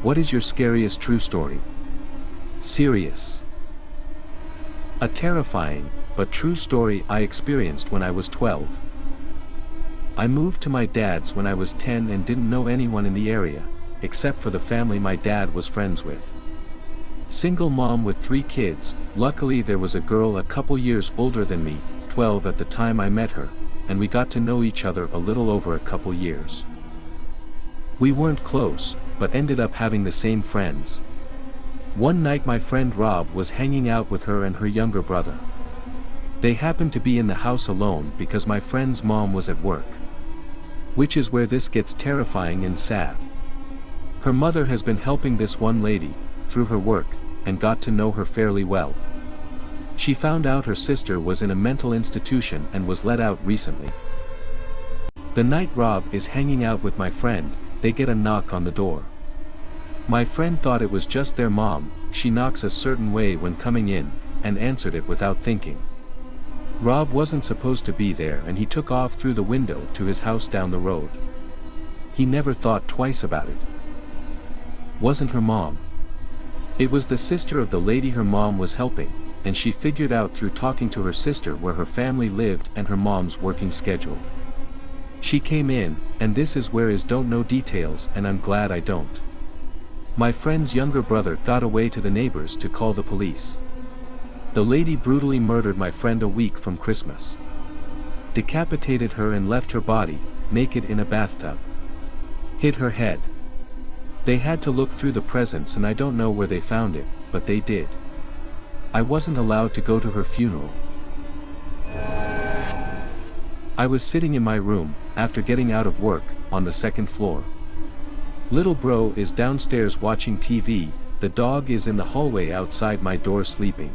What is your scariest true story? Serious. A terrifying, but true story I experienced when I was 12. I moved to my dad's when I was 10 and didn't know anyone in the area, except for the family my dad was friends with. Single mom with 3 kids, luckily there was a girl a couple years older than me, 12 at the time I met her, and we got to know each other a little over a couple years. We weren't close, but ended up having the same friends. One night my friend Rob was hanging out with her and her younger brother. They happened to be in the house alone because my friend's mom was at work. Which is where this gets terrifying and sad. Her mother has been helping this one lady, through her work, and got to know her fairly well. She found out her sister was in a mental institution and was let out recently. The night Rob is hanging out with my friend, they get a knock on the door. My friend thought it was just their mom. She knocks a certain way when coming in, and answered it without thinking. Rob wasn't supposed to be there and he took off through the window to his house down the road. He never thought twice about it. Wasn't her mom. It was the sister of the lady her mom was helping, and she figured out through talking to her sister where her family lived and her mom's working schedule. She came in, and this is where is don't know details and I'm glad I don't. My friend's younger brother got away to the neighbors to call the police. The lady brutally murdered my friend a week from Christmas. Decapitated her and left her body, naked in a bathtub. Hit her head. They had to look through the presents and I don't know where they found it, but they did. I wasn't allowed to go to her funeral. I was sitting in my room, after getting out of work, on the 2nd floor. Little bro is downstairs watching TV, the dog is in the hallway outside my door sleeping.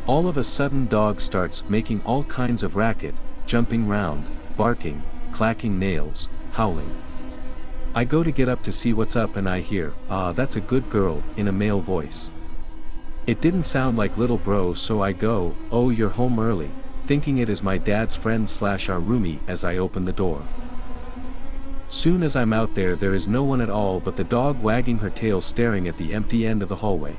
All of a sudden dog starts making all kinds of racket, jumping round, barking, clacking nails, howling. I go to get up to see what's up and I hear, "Ah, that's a good girl," in a male voice. It didn't sound like little bro, so I go, "Oh, you're home early," thinking it is my dad's friend / our roomie as I open the door. Soon as I'm out there is no one at all but the dog wagging her tail staring at the empty end of the hallway.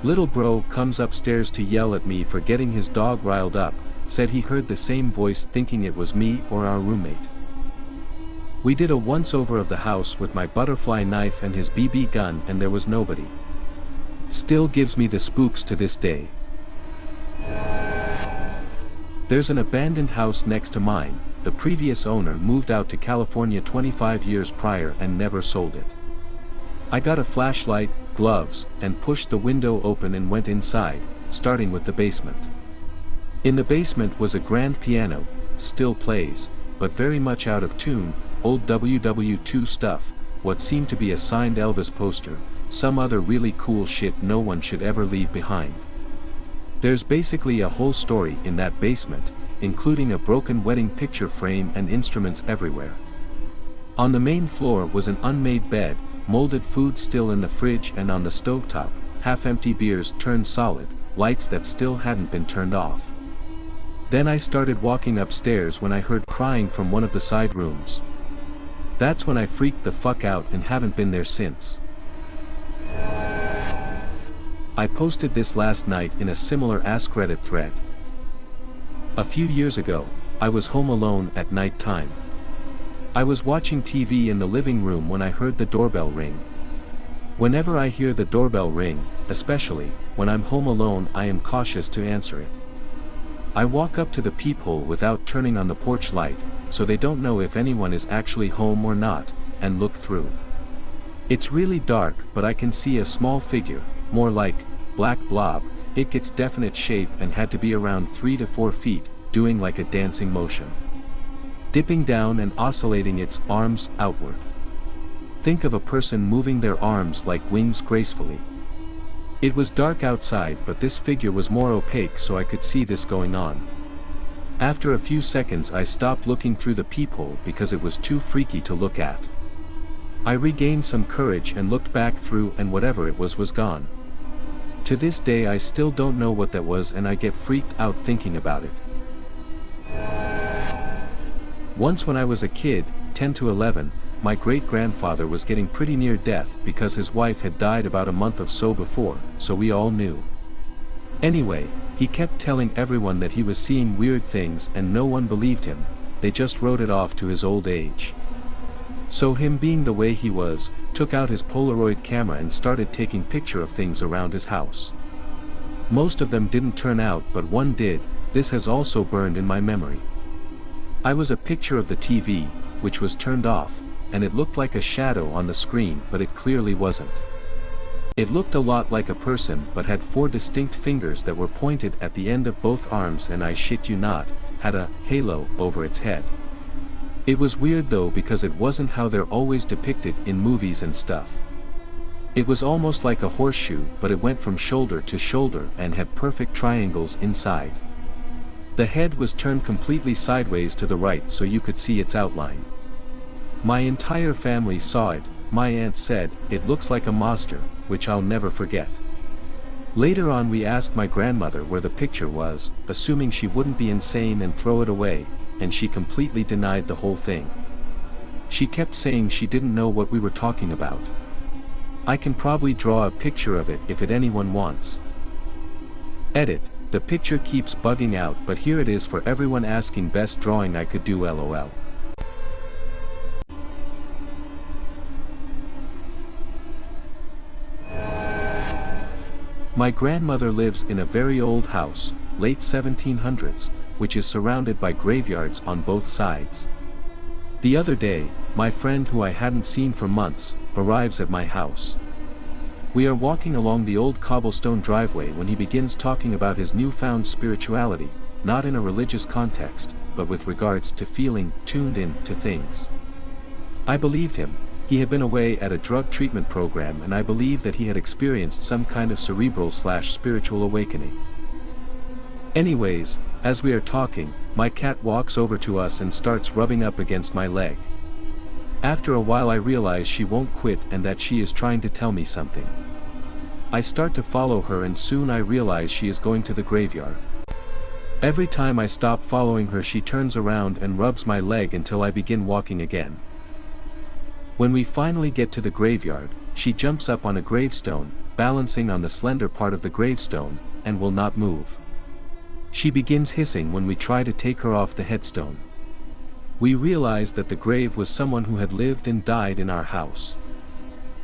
Little bro comes upstairs to yell at me for getting his dog riled up, said he heard the same voice thinking it was me or our roommate. We did a once-over of the house with my butterfly knife and his BB gun and there was nobody. Still gives me the spooks to this day. There's an abandoned house next to mine. The previous owner moved out to California 25 years prior and never sold it. I got a flashlight, gloves, and pushed the window open and went inside, starting with the basement. In the basement was a grand piano, still plays, but very much out of tune, old WW2 stuff, what seemed to be a signed Elvis poster, some other really cool shit no one should ever leave behind. There's basically a whole story in that basement, including a broken wedding picture frame and instruments everywhere. On the main floor was an unmade bed, molded food still in the fridge and on the stovetop, half-empty beers turned solid, lights that still hadn't been turned off. Then I started walking upstairs when I heard crying from one of the side rooms. That's when I freaked the fuck out and haven't been there since. I posted this last night in a similar Ask Reddit thread. A few years ago, I was home alone at night time. I was watching TV in the living room when I heard the doorbell ring. Whenever I hear the doorbell ring, especially when I'm home alone, I am cautious to answer it. I walk up to the peephole without turning on the porch light, so they don't know if anyone is actually home or not, and look through. It's really dark, but I can see a small figure, more like black blob. It gets definite shape and had to be around 3 to 4 feet, doing like a dancing motion. Dipping down and oscillating its arms outward. Think of a person moving their arms like wings gracefully. It was dark outside, but this figure was more opaque so I could see this going on. After a few seconds I stopped looking through the peephole because it was too freaky to look at. I regained some courage and looked back through and whatever it was gone. To this day I still don't know what that was and I get freaked out thinking about it. Once when I was a kid, 10 to 11, my great-grandfather was getting pretty near death because his wife had died about a month or so before, so we all knew. Anyway, he kept telling everyone that he was seeing weird things and no one believed him, they just wrote it off to his old age. So him being the way he was, took out his Polaroid camera and started taking picture of things around his house. Most of them didn't turn out but one did. This has also burned in my memory. I was a picture of the TV, which was turned off, and it looked like a shadow on the screen but it clearly wasn't. It looked a lot like a person but had 4 distinct fingers that were pointed at the end of both arms and I shit you not, had a halo over its head. It was weird though because it wasn't how they're always depicted in movies and stuff. It was almost like a horseshoe but it went from shoulder to shoulder and had perfect triangles inside. The head was turned completely sideways to the right so you could see its outline. My entire family saw it. My aunt said, "It looks like a monster," which I'll never forget. Later on we asked my grandmother where the picture was, assuming she wouldn't be insane and throw it away, and she completely denied the whole thing. She kept saying she didn't know what we were talking about. I can probably draw a picture of it if anyone wants. Edit. The picture keeps bugging out but here it is for everyone asking best drawing I could do lol. My grandmother lives in a very old house, late 1700s, which is surrounded by graveyards on both sides. The other day, my friend who I hadn't seen for months, arrives at my house. We are walking along the old cobblestone driveway when he begins talking about his newfound spirituality, not in a religious context, but with regards to feeling tuned in to things. I believed him. He had been away at a drug treatment program and I believed that he had experienced some kind of cerebral/spiritual awakening. Anyways, as we are talking, my cat walks over to us and starts rubbing up against my leg. After a while I realize she won't quit and that she is trying to tell me something. I start to follow her and soon I realize she is going to the graveyard. Every time I stop following her she turns around and rubs my leg until I begin walking again. When we finally get to the graveyard, she jumps up on a gravestone, balancing on the slender part of the gravestone, and will not move. She begins hissing when we try to take her off the headstone. We realized that the grave was someone who had lived and died in our house.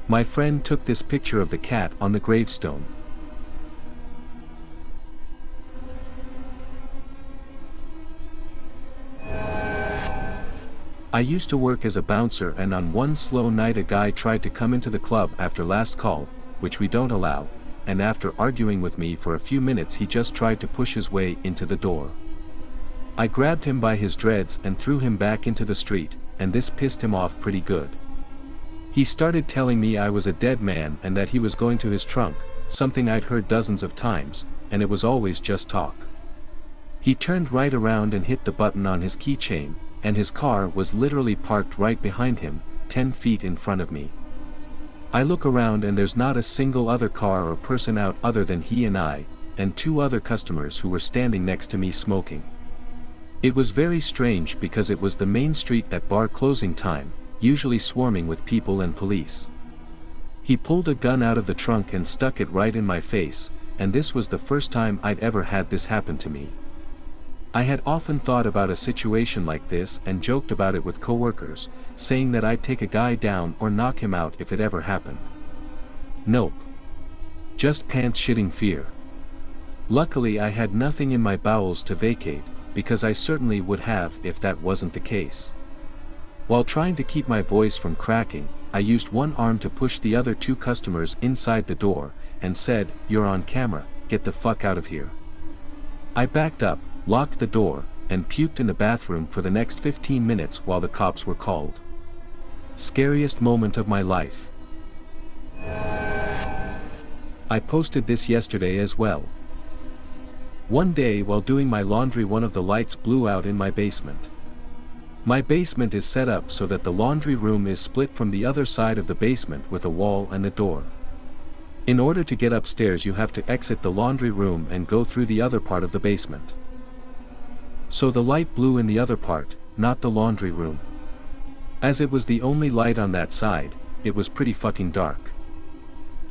My friend took this picture of the cat on the gravestone. I used to work as a bouncer and on one slow night a guy tried to come into the club after last call, which we don't allow, and after arguing with me for a few minutes he just tried to push his way into the door. I grabbed him by his dreads and threw him back into the street, and this pissed him off pretty good. He started telling me I was a dead man and that he was going to his trunk, something I'd heard dozens of times, and it was always just talk. He turned right around and hit the button on his keychain, and his car was literally parked right behind him, 10 feet in front of me. I look around and there's not a single other car or person out other than he and I, and 2 other customers who were standing next to me smoking. It was very strange because it was the main street at bar closing time, usually swarming with people and police. He pulled a gun out of the trunk and stuck it right in my face, and this was the first time I'd ever had this happen to me. I had often thought about a situation like this and joked about it with coworkers, saying that I'd take a guy down or knock him out if it ever happened. Nope. Just pants-shitting fear. Luckily I had nothing in my bowels to vacate, because I certainly would have if that wasn't the case. While trying to keep my voice from cracking, I used one arm to push the other 2 customers inside the door, and said, "You're on camera, get the fuck out of here." I backed up, locked the door, and puked in the bathroom for the next 15 minutes while the cops were called. Scariest moment of my life. I posted this yesterday as well. One day while doing my laundry one of the lights blew out in my basement. My basement is set up so that the laundry room is split from the other side of the basement with a wall and a door. In order to get upstairs you have to exit the laundry room and go through the other part of the basement. So the light blew in the other part, not the laundry room. As it was the only light on that side, it was pretty fucking dark.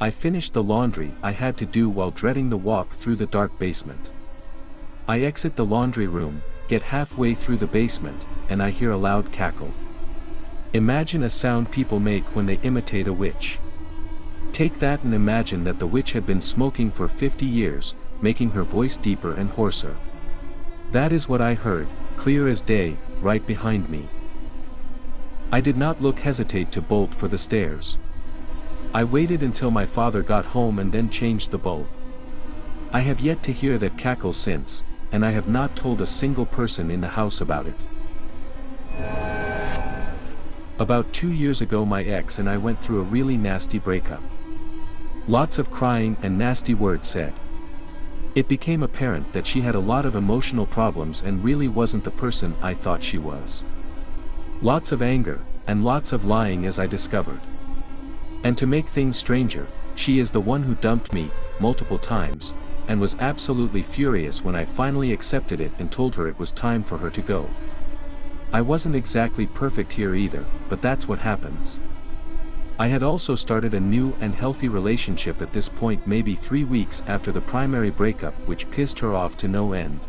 I finished the laundry I had to do while dreading the walk through the dark basement. I exit the laundry room, get halfway through the basement, and I hear a loud cackle. Imagine a sound people make when they imitate a witch. Take that and imagine that the witch had been smoking for 50 years, making her voice deeper and hoarser. That is what I heard, clear as day, right behind me. I did not hesitate to bolt for the stairs. I waited until my father got home and then changed the bulb. I have yet to hear that cackle since, and I have not told a single person in the house about it. About 2 years ago my ex and I went through a really nasty breakup. Lots of crying and nasty words said. It became apparent that she had a lot of emotional problems and really wasn't the person I thought she was. Lots of anger, and lots of lying as I discovered. And to make things stranger, she is the one who dumped me, multiple times, and was absolutely furious when I finally accepted it and told her it was time for her to go. I wasn't exactly perfect here either, but that's what happens. I had also started a new and healthy relationship at this point maybe 3 weeks after the primary breakup, which pissed her off to no end.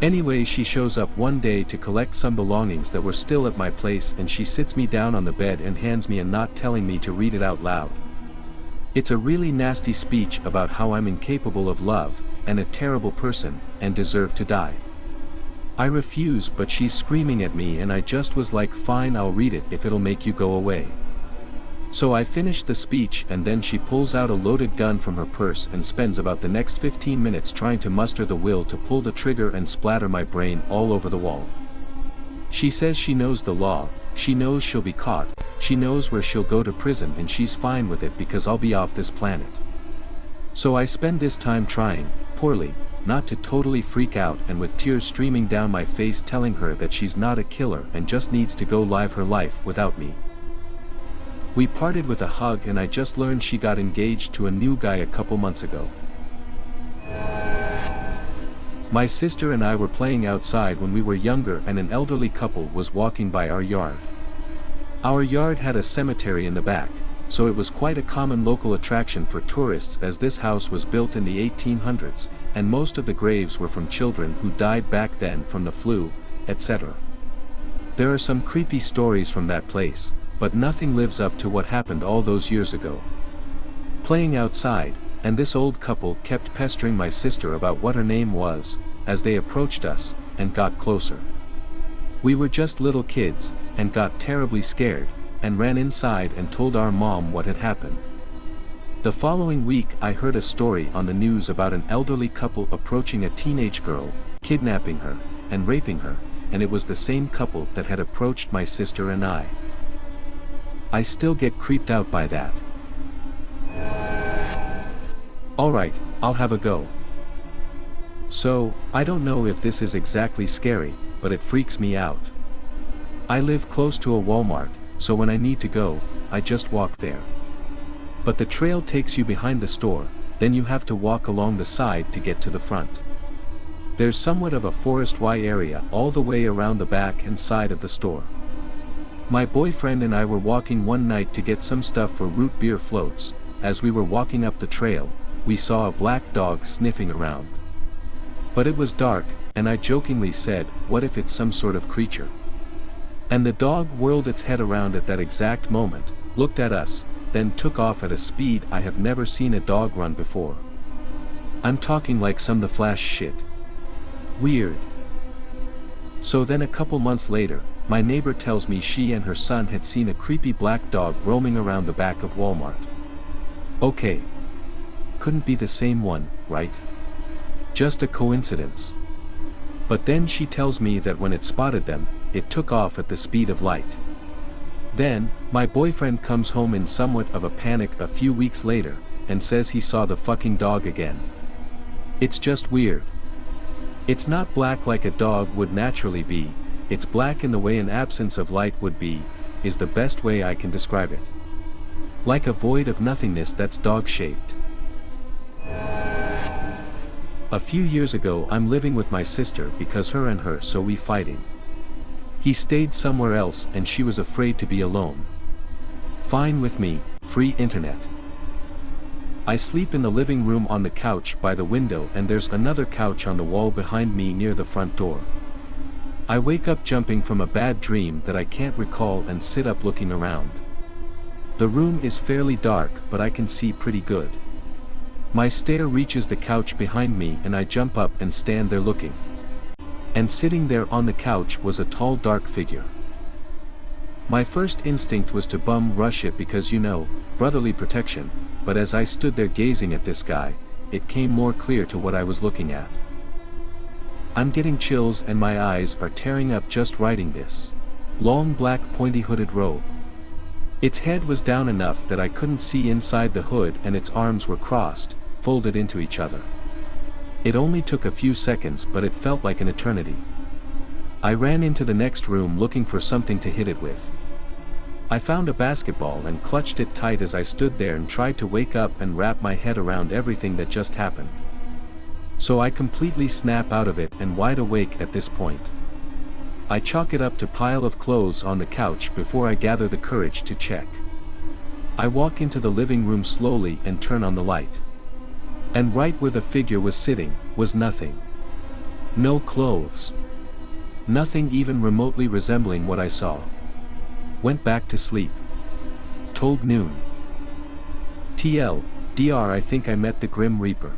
Anyway, she shows up one day to collect some belongings that were still at my place and she sits me down on the bed and hands me a note telling me to read it out loud. It's a really nasty speech about how I'm incapable of love, and a terrible person, and deserve to die. I refuse, but she's screaming at me and I just was like, fine, I'll read it if it'll make you go away. So I finished the speech and then she pulls out a loaded gun from her purse and spends about the next 15 minutes trying to muster the will to pull the trigger and splatter my brain all over the wall. She says she knows the law, she knows she'll be caught, she knows where she'll go to prison and she's fine with it because I'll be off this planet. So I spend this time trying, poorly, not to totally freak out and with tears streaming down my face telling her that she's not a killer and just needs to go live her life without me. We parted with a hug and I just learned she got engaged to a new guy a couple months ago. My sister and I were playing outside when we were younger and an elderly couple was walking by our yard. Our yard had a cemetery in the back, so it was quite a common local attraction for tourists as this house was built in the 1800s, and most of the graves were from children who died back then from the flu, etc. There are some creepy stories from that place, but nothing lives up to what happened all those years ago. Playing outside, and this old couple kept pestering my sister about what her name was, as they approached us, and got closer. We were just little kids, and got terribly scared, and ran inside and told our mom what had happened. The following week I heard a story on the news about an elderly couple approaching a teenage girl, kidnapping her, and raping her, and it was the same couple that had approached my sister and I. I still get creeped out by that. Alright, I'll have a go. So, I don't know if this is exactly scary, but it freaks me out. I live close to a Walmart, so when I need to go, I just walk there. But the trail takes you behind the store, then you have to walk along the side to get to the front. There's somewhat of a forest-y area all the way around the back and side of the store. My boyfriend and I were walking one night to get some stuff for root beer floats. As we were walking up the trail, we saw a black dog sniffing around. But it was dark, and I jokingly said, what if it's some sort of creature? And the dog whirled its head around at that exact moment, looked at us, then took off at a speed I have never seen a dog run before. I'm talking like some The Flash shit. Weird. So then a couple months later, my neighbor tells me she and her son had seen a creepy black dog roaming around the back of Walmart. Okay. Couldn't be the same one, right? Just a coincidence. But then she tells me that when it spotted them, it took off at the speed of light. Then, my boyfriend comes home in somewhat of a panic a few weeks later, and says he saw the fucking dog again. It's just weird. It's not black like a dog would naturally be, it's black in the way an absence of light would be, is the best way I can describe it. Like a void of nothingness that's dog-shaped. A few years ago I'm living with my sister because her and her so we fighting. He stayed somewhere else and she was afraid to be alone. Fine with me, free internet. I sleep in the living room on the couch by the window, and there's another couch on the wall behind me near the front door. I wake up jumping from a bad dream that I can't recall and sit up looking around. The room is fairly dark, but I can see pretty good. My stare reaches the couch behind me and I jump up and stand there looking. And sitting there on the couch was a tall dark figure. My first instinct was to bum rush it because brotherly protection, but as I stood there gazing at this guy, it came more clear to what I was looking at. I'm getting chills and my eyes are tearing up just writing this. Long black pointy hooded robe. Its head was down enough that I couldn't see inside the hood and its arms were crossed, folded into each other. It only took a few seconds, but it felt like an eternity. I ran into the next room looking for something to hit it with. I found a basketball and clutched it tight as I stood there and tried to wake up and wrap my head around everything that just happened. So I completely snap out of it and wide awake at this point. I chalk it up to pile of clothes on the couch before I gather the courage to check. I walk into the living room slowly and turn on the light. And right where the figure was sitting, was nothing. No clothes. Nothing even remotely resembling what I saw. Went back to sleep. Told noon. TL, DR I think I met the Grim Reaper.